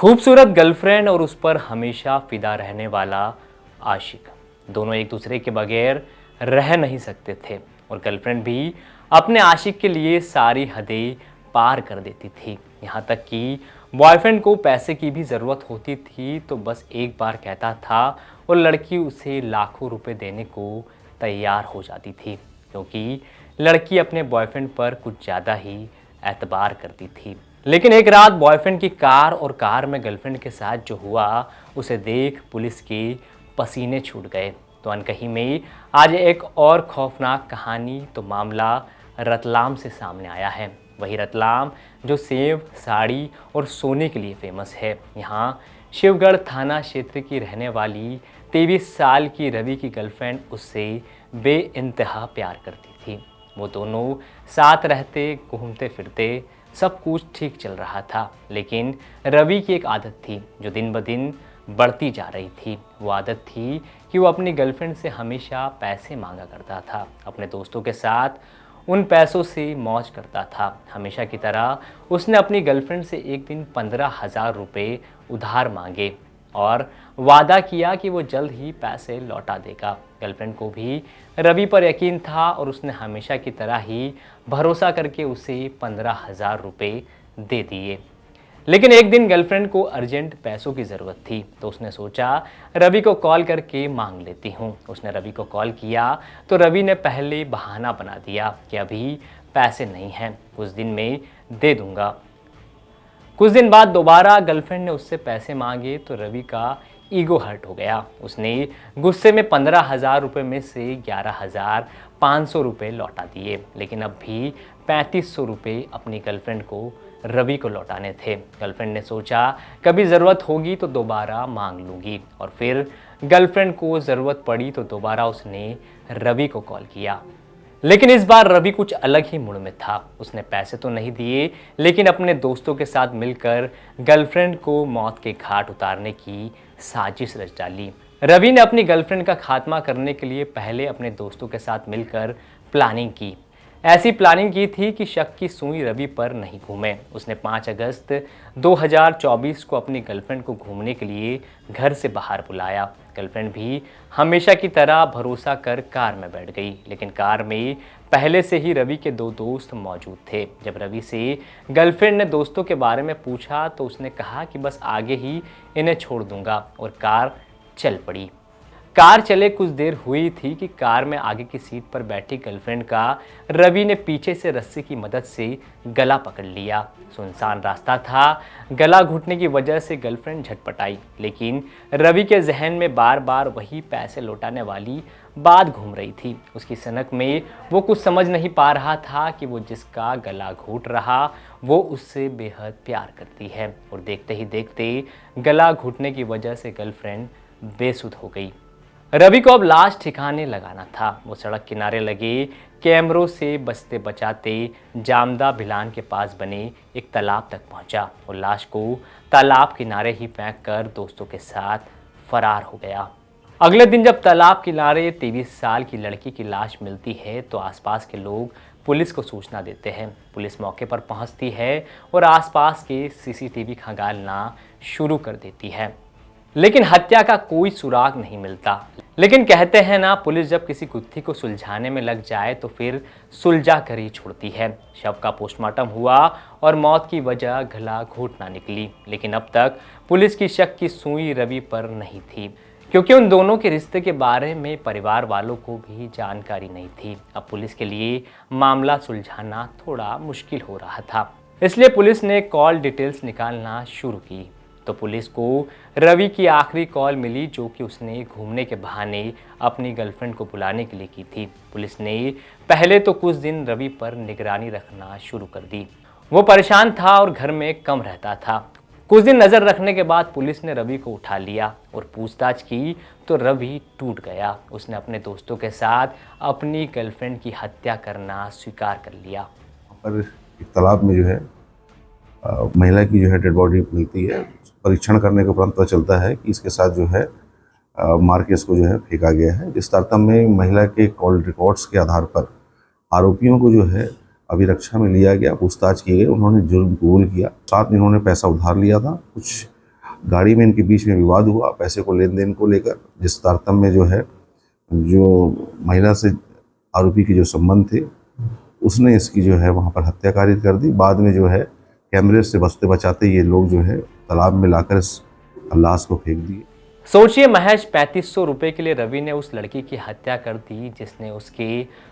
खूबसूरत गर्लफ्रेंड और उस पर हमेशा फिदा रहने वाला आशिक, दोनों एक दूसरे के बगैर रह नहीं सकते थे। और गर्लफ्रेंड भी अपने आशिक के लिए सारी हदें पार कर देती थी। यहाँ तक कि बॉयफ्रेंड को पैसे की भी ज़रूरत होती थी तो बस एक बार कहता था और लड़की उसे लाखों रुपए देने को तैयार हो जाती थी, क्योंकि लड़की अपने बॉयफ्रेंड पर कुछ ज़्यादा ही एतबार करती थी। लेकिन एक रात बॉयफ्रेंड की कार और कार में गर्लफ्रेंड के साथ जो हुआ, उसे देख पुलिस के पसीने छूट गए। तो अनकही में आज एक और खौफनाक कहानी, तो मामला रतलाम से सामने आया है। वही रतलाम जो सेब, साड़ी और सोने के लिए फेमस है। यहाँ शिवगढ़ थाना क्षेत्र की रहने वाली 23 साल की रवि की गर्लफ्रेंड उससे बेइंतहा प्यार करती थी। वो दोनों साथ रहते, घूमते फिरते, सब कुछ ठीक चल रहा था। लेकिन रवि की एक आदत थी जो दिन ब दिन बढ़ती जा रही थी। वो आदत थी कि वो अपनी गर्लफ्रेंड से हमेशा पैसे मांगा करता था। अपने दोस्तों के साथ उन पैसों से मौज करता था। हमेशा की तरह उसने अपनी गर्लफ्रेंड से एक दिन 15,000 रुपये उधार मांगे और वादा किया कि वो जल्द ही पैसे लौटा देगा। गर्लफ्रेंड को भी रवि पर यकीन था और उसने हमेशा की तरह ही भरोसा करके उसे 15,000 रुपये दे दिए। लेकिन एक दिन गर्लफ्रेंड को अर्जेंट पैसों की ज़रूरत थी तो उसने सोचा रवि को कॉल करके मांग लेती हूँ। उसने रवि को कॉल किया तो रवि ने पहले बहाना बना दिया कि अभी पैसे नहीं हैं, कुछ दिन में दे दूँगा। कुछ दिन बाद दोबारा गर्लफ्रेंड ने उससे पैसे मांगे तो रवि का ईगो हर्ट हो गया। उसने गुस्से में 15,000 रुपये में से 11,500 रुपये लौटा दिए। लेकिन अब भी 3,500 रुपये अपनी गर्लफ्रेंड को रवि को लौटाने थे। गर्लफ्रेंड ने सोचा कभी ज़रूरत होगी तो दोबारा मांग लूँगी, और फिर गर्लफ्रेंड को ज़रूरत पड़ी तो दोबारा उसने रवि को कॉल किया। लेकिन इस बार रवि कुछ अलग ही मूड में था। उसने पैसे तो नहीं दिए, लेकिन अपने दोस्तों के साथ मिलकर गर्लफ्रेंड को मौत के घाट उतारने की साजिश रच डाली। रवि ने अपनी गर्लफ्रेंड का खात्मा करने के लिए पहले अपने दोस्तों के साथ मिलकर प्लानिंग की। ऐसी प्लानिंग की थी कि शक की सुई रवि पर नहीं घूमे। उसने 5 अगस्त 2024 को अपनी गर्लफ्रेंड को घूमने के लिए घर से बाहर बुलाया। गर्लफ्रेंड भी हमेशा की तरह भरोसा कर कार में बैठ गई। लेकिन कार में पहले से ही रवि के 2 दोस्त मौजूद थे। जब रवि से गर्लफ्रेंड ने दोस्तों के बारे में पूछा तो उसने कहा कि बस आगे ही इन्हें छोड़ दूंगा, और कार चल पड़ी। कार चले कुछ देर हुई थी कि कार में आगे की सीट पर बैठी गर्लफ्रेंड का रवि ने पीछे से रस्सी की मदद से गला पकड़ लिया। सुनसान रास्ता था, गला घुटने की वजह से गर्लफ्रेंड झटपटाई। लेकिन रवि के जहन में बार बार वही पैसे लौटाने वाली बात घूम रही थी। उसकी सनक में वो कुछ समझ नहीं पा रहा था कि वो जिसका गला घूट रहा वो उससे बेहद प्यार करती है, और देखते ही देखते गला घुटने की वजह से गर्लफ्रेंड बेसुध हो गई। रवि को अब लाश ठिकाने लगाना था। वो सड़क किनारे लगे कैमरों से बचते बचाते जामदा भिलान के पास बने एक तालाब तक पहुंचा और लाश को तालाब किनारे ही फेंक कर दोस्तों के साथ फरार हो गया। अगले दिन जब तालाब किनारे 23 साल की लड़की की लाश मिलती है तो आसपास के लोग पुलिस को सूचना देते हैं। पुलिस मौके पर पहुंचती है और आसपास के सीसीटीवी खंगालना शुरू कर देती है, लेकिन हत्या का कोई सुराग नहीं मिलता। लेकिन कहते हैं ना, पुलिस जब किसी गुत्थी को सुलझाने में लग जाए तो फिर सुलझा कर ही छोड़ती है। शव का पोस्टमार्टम हुआ और मौत की वजह गला घोटना निकली। लेकिन अब तक पुलिस की शक की सुई रवि पर नहीं थी, क्योंकि उन दोनों के रिश्ते के बारे में परिवार वालों को भी जानकारी नहीं थी। अब पुलिस के लिए मामला सुलझाना थोड़ा मुश्किल हो रहा था, इसलिए पुलिस ने कॉल डिटेल्स निकालना शुरू की। तो पुलिस को रवि की आखिरी कॉल मिली, जो कि उसने घूमने के बहाने अपनी गर्लफ्रेंड को बुलाने के लिए की थी। पुलिस ने पहले तो कुछ दिन रवि पर निगरानी रखना शुरू कर दी। वो परेशान था और घर में कम रहता था। कुछ दिन नज़र रखने के बाद पुलिस ने रवि को उठा लिया और पूछताछ की तो रवि टूट गया। उसने अपने दोस्तों के साथ अपनी गर्लफ्रेंड की हत्या करना स्वीकार कर लिया। पर एक तालाब में जो है महिला की जो है डेड बॉडी मिलती है। परीक्षण करने के उपरांत पता चलता है कि इसके साथ जो है मार के इसको जो है फेंका गया है। जिस तारतम्य में महिला के कॉल रिकॉर्ड्स के आधार पर आरोपियों को जो है अभिरक्षा में लिया गया, पूछताछ की गई। उन्होंने जुर्म कबूल किया। साथ में इन्होंने पैसा उधार लिया था, कुछ गाड़ी में इनके बीच में विवाद हुआ पैसे को लेन देन को लेकर, जिस तारतम्य में जो है जो महिला से आरोपी के जो संबंध थे उसने इसकी जो है वहाँ पर हत्या कारित कर दी। बाद में जो है कैमरे से बचते बचाते ये लोग जो है तालाब में लाकर इस लाश को फेंक दिए। सोचिए, महज 3500 रुपए के लिए रवि ने उस लड़की की हत्या कर दी जिसने उसके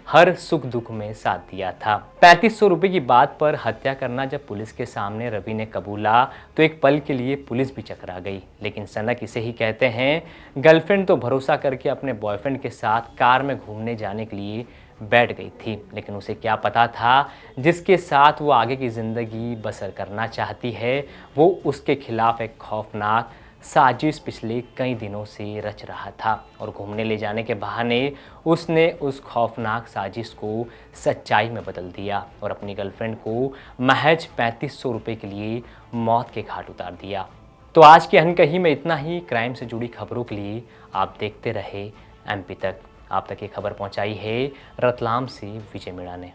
हर सुख दुख में साथ दिया था। 3500 रुपए की बात पर हत्या करना जब पुलिस के सामने रवि ने कबूला तो एक पल के लिए पुलिस भी चकरा गई। लेकिन सनक इसे ही कहते हैं। गर्लफ्रेंड तो भरोसा करके अपने बॉयफ्रेंड के साथ कार में घूमने जाने के लिए बैठ गई थी, लेकिन उसे क्या पता था जिसके साथ वो आगे की ज़िंदगी बसर करना चाहती है वो उसके खिलाफ एक खौफनाक साजिश पिछले कई दिनों से रच रहा था। और घूमने ले जाने के बहाने उसने उस खौफनाक साजिश को सच्चाई में बदल दिया और अपनी गर्लफ्रेंड को महज 3500 रुपये के लिए मौत के घाट उतार दिया। तो आज की अनकही में इतना ही। क्राइम से जुड़ी खबरों के लिए आप देखते रहे MP तक। आप तक ये खबर पहुंचाई है रतलाम से विजय मीणा ने।